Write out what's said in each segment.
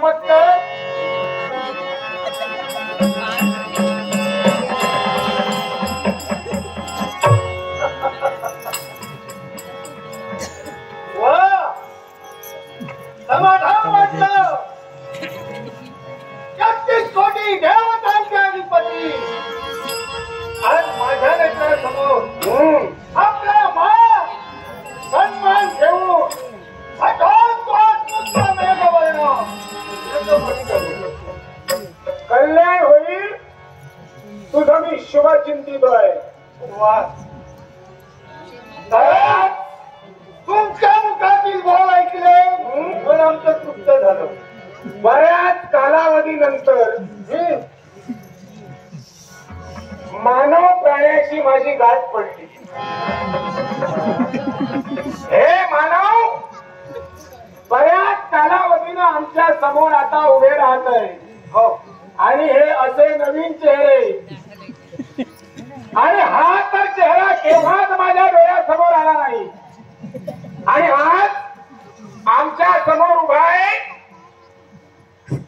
चमत्कार समाधान वाटलं. 33 कोटी देवतांचे अधिपती आज माझ्या नेत्रासमोर आपला मान सन्मान ठेवून कल्याण होईल तुझं मी शुभचिंतित आहे. तुमच्या मुखातील बोल ऐकले पण आमचं तृप्त झालं. बऱ्याच कालावधीनंतर मानव प्राण्याशी माझी गाठ पडली. हे मानव बऱ्याच कालावधीनं आमच्या समोर आता उभे राहत आहे. हो, आणि हे असे नवीन चेहरे आणि हा तर चेहरा केव्हाच माझ्या डोळ्यासमोर आला नाही. आणि आज आमच्या समोर उभा आहे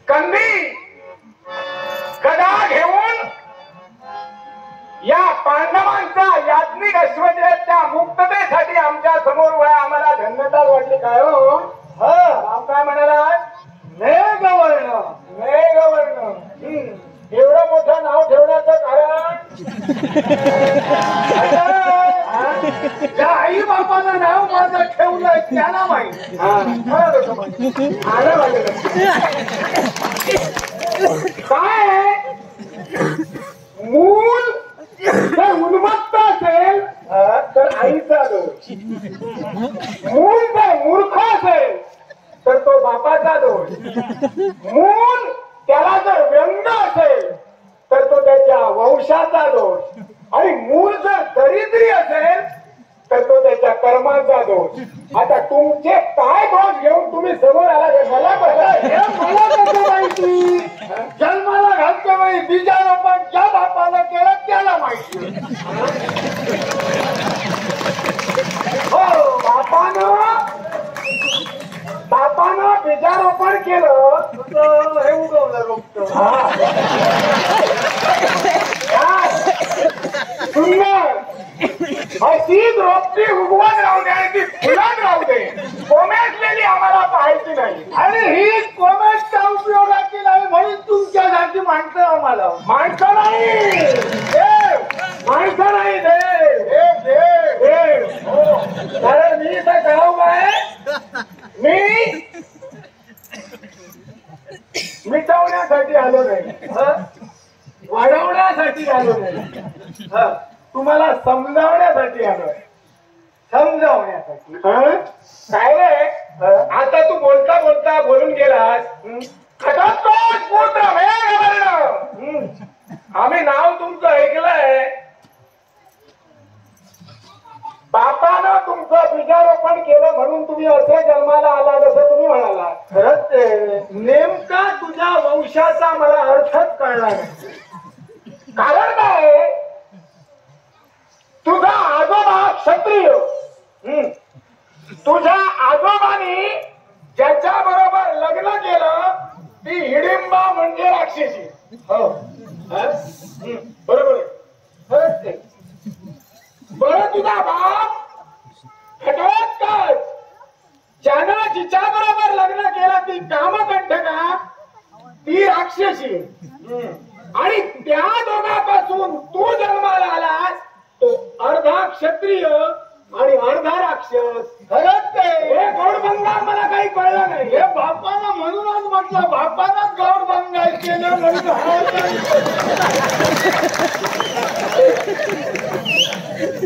कंदी गदा घेऊन या पांडवांचा याज्ञिक अश्वत्थाच्या मुक्ततेसाठी आमच्या समोर उभा आहे. आम्हाला धन्यता वाटली. काय हो काय म्हणाला? मेघवर्ण मेघवर्ण एवढं मोठं नाव ठेवण्याचं कारण ज्या आई बापानं नाव माझं ठेवलंय त्याला माहिती. काय मूल जर उन्मत्त असेल तर आईचा दोष, मूल जर मूर्ख असेल तर तो बापाचा दोष, मूल त्याला जर व्यंग असेल तर तो त्याच्या वंशाचा दोष, आणि मूल जर दरिद्री असेल तर तो त्याच्या कर्माचा दोष. आता तुमचे काय दोष घेऊन तुम्ही समोर आला मला बघा. हे मला कसं माहिती? जन्माला घालते वेळी बीजारोपण ज्या बापानं केलं त्याला माहिती. हो, बापानं बीजारोपण केलं हे उगवलं रोपट. सुंदर अशीच रोपटी उगवत राहू दे आणि ती फुलत राहू दे. कोमेजलेली आम्हाला पाहायची नाही. आणि ही कोमेजच्या उपयोगाची नाही म्हणून तुमच्यासाठी माणसं आम्हाला. माणसं नाही माणसं नाही देव. कारण मी इथं गाव आहे. मी मिटवण्यासाठी आलो नाही, वाढवण्यासाठी आलो नाही, तुम्हाला समजावण्यासाठी आलोय. समजावण्यासाठी काय रे? आता तू बोलता बोलता बोलून गेलास. आम्ही नाव तुमचं ऐकलंय. बापानं तुमचं बीजारोपण केलं म्हणून तुम्ही असे जन्माला आला जसं तुम्ही म्हणाला. खरंच नेमका तुझ्या वंशाचा मला अर्थच कळला नाही. कारण काय? तुझा आजोबा क्षत्रिय, तुझ्या आजोबानी ज्याच्या बरोबर लग्न केलं ती हिडिंबा म्हणजे राक्षसी. हो बरोबर. बरं तुझा बाप घटोत्कच ज्यानं जिच्या बरोबर लग्न केलं ती कामकंठका ती राक्षसी. आणि त्या दोघांपासून तू जन्माला आलास तो अर्धा क्षत्रिय आणि अर्धा राक्षस. खरंच हे गौडबंगाल मला काही कळलं नाही. हे बापानं म्हणूनच म्हटलं बापानं गौडबंगाल केलं म्हणून.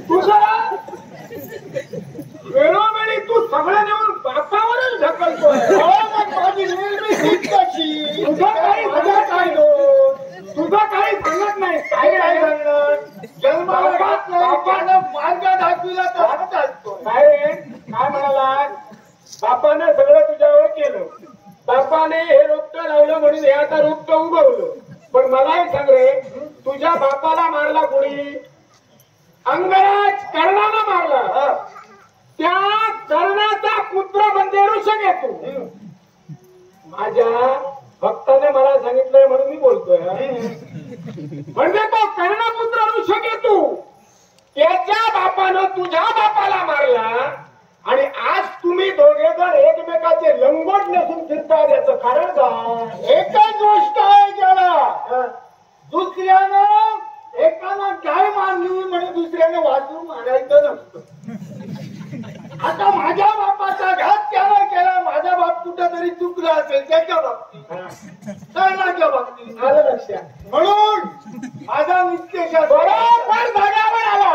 तुझा वेळोवेळी तू सगळं नेऊन बापावरच ढकलतो. माझी निर्मिती कशी? तुझं काही मजा काय तुझं काही सांगत नाही. काही नाही सांगत. जन्माला बापानं मार्ग दाखविला तर चालतो. काय म्हणाला? बापानं सगळं तुझ्यावर केलं. बापाने हे रोपटं लावलं म्हणून हे आता रोपटं उगवलं. पण मला एक सांग रे, तुझ्या बापाला मारला कोणी? अंगराज कर्णानं मारला. त्या कर्णाचा पुत्र म्हणजे ऋषभ येतो. माझ्या म्हणजे तो कर्णपुत्र ऋषी तू त्याच्या बापानं तुझ्या बापाला मारला आणि आज तुम्ही दोघे जण एकमेकाचे लंगोट नसून फिरता याचं कारण काय? एकच गोष्ट आहे त्याला, दुसऱ्यानं एकाला काय मारली म्हणजे दुसऱ्याने वाचून मारायचं नसतं. आता माझ्या बापाचा घात त्याला केला, माझा बाप कुठेतरी चुकला असेल त्याच्या बाबतीत, कर्णाच्या बाबतीत आलं लक्षात. म्हणून माझा निश्चय बरोबर जाग्यावर आला.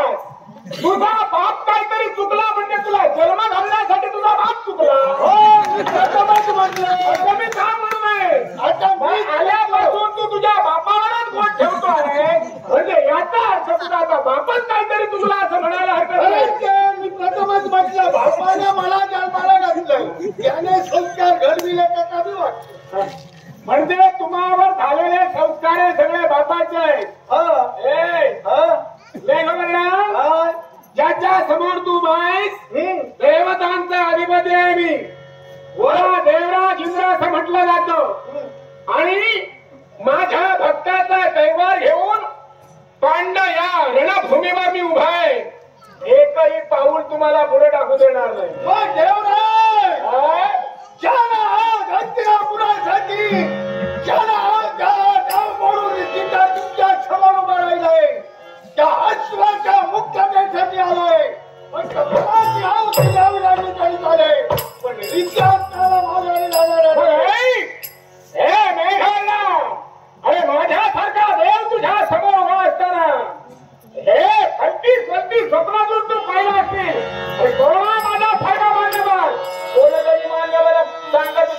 तुझा बाप काहीतरी चुकला म्हणजे तुला जन्म घालण्यासाठी तुझा बाप चुकला. हो मी काय म्हणू नये. आता मी आल्यापासून तू तुझ्या बापावरच बोट ठेवतोय म्हणजे याचा अर्थ तुझा आता बापच काहीतरी चुकला असं म्हणायला हरकत नाही. मी प्रथमच म्हटलं बापाने मला जन्माला घातलं, त्याने संस्कार घडविले का कमी वाटतं. म्हणजे तुम्हावर झालेले संस्कार हे सगळे बापाचे आहेत. ज्याच्या समोर तू बायस देवतांचा अधिपती आहे मी. वरा देवराज इंद्र असं म्हटलं जातं आणि माझ्या भक्ताचा कैवार घेऊन पांड या रणभूमीवर मी उभा आहे. एकही पाऊल तुम्हाला पुढे टाकू देणार नाही. देवराज पुरासाठी तुमच्या समोर उभा राहिलाय, त्या अश्वाच्या मुक्ततेसाठी आलोय. पण द्यावी लागली तरी चालेल, पण रित्याला माघारी जाणार हे मेघाला. अरे माझ्यासारखा देव तुझ्या समोर उभा असताना हे 35 स्वप्नातून तू पाहिला असतील. अरे कोणा माझा फायदा मान्यवर कोणतरी मान्यवर सांगत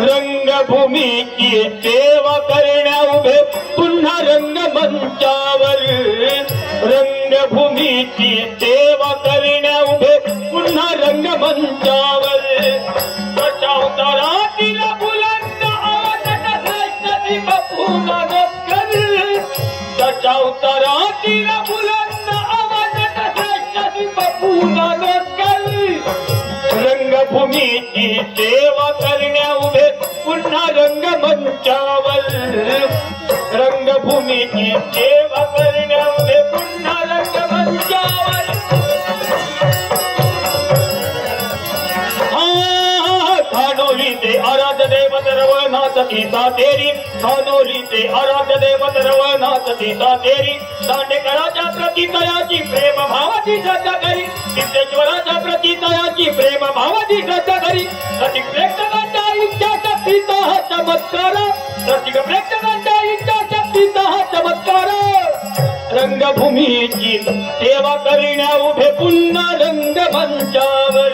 रंग रंगभूमीची सेवा करण्या उभे पुन्हा रंगमंचावर रंगभूमीची सेवा करण्या उभे पुन्हा रंगमंचावर दशावतारातील बुलंद आवाजात श्रेष्ठ बापू नानककर दशावतारातील बुलंद आवाजात श्रेष्ठ बापू नानककर रंगभूमीची सेवा करण्या उभे पुन्हा रंगमंचावर रंगभूमीची सेवा करण्या उभे पुन्हा रंगमंचावर धानोलीचे आराध्य दैवत रवनाथ सीता तेरी धानोलीचे आराध्य दैवत रवनाथ सीता तेरी दांडेकराच्या प्रति तयाची प्रेम भावाची श्रद्धा करी सिद्धेश्वराच्या प्रति तयाची प्रेम भावाची श्रद्धा करी रसिक प्रेक्षकांच्या इच्छा शक्तीचा हा चमत्कार रसिक प्रेक्षकांच्या इच्छा शक्तीचा हा चमत्कार रंगभूमीची सेवा करण्या उभे पुन्हा रंगमंचावर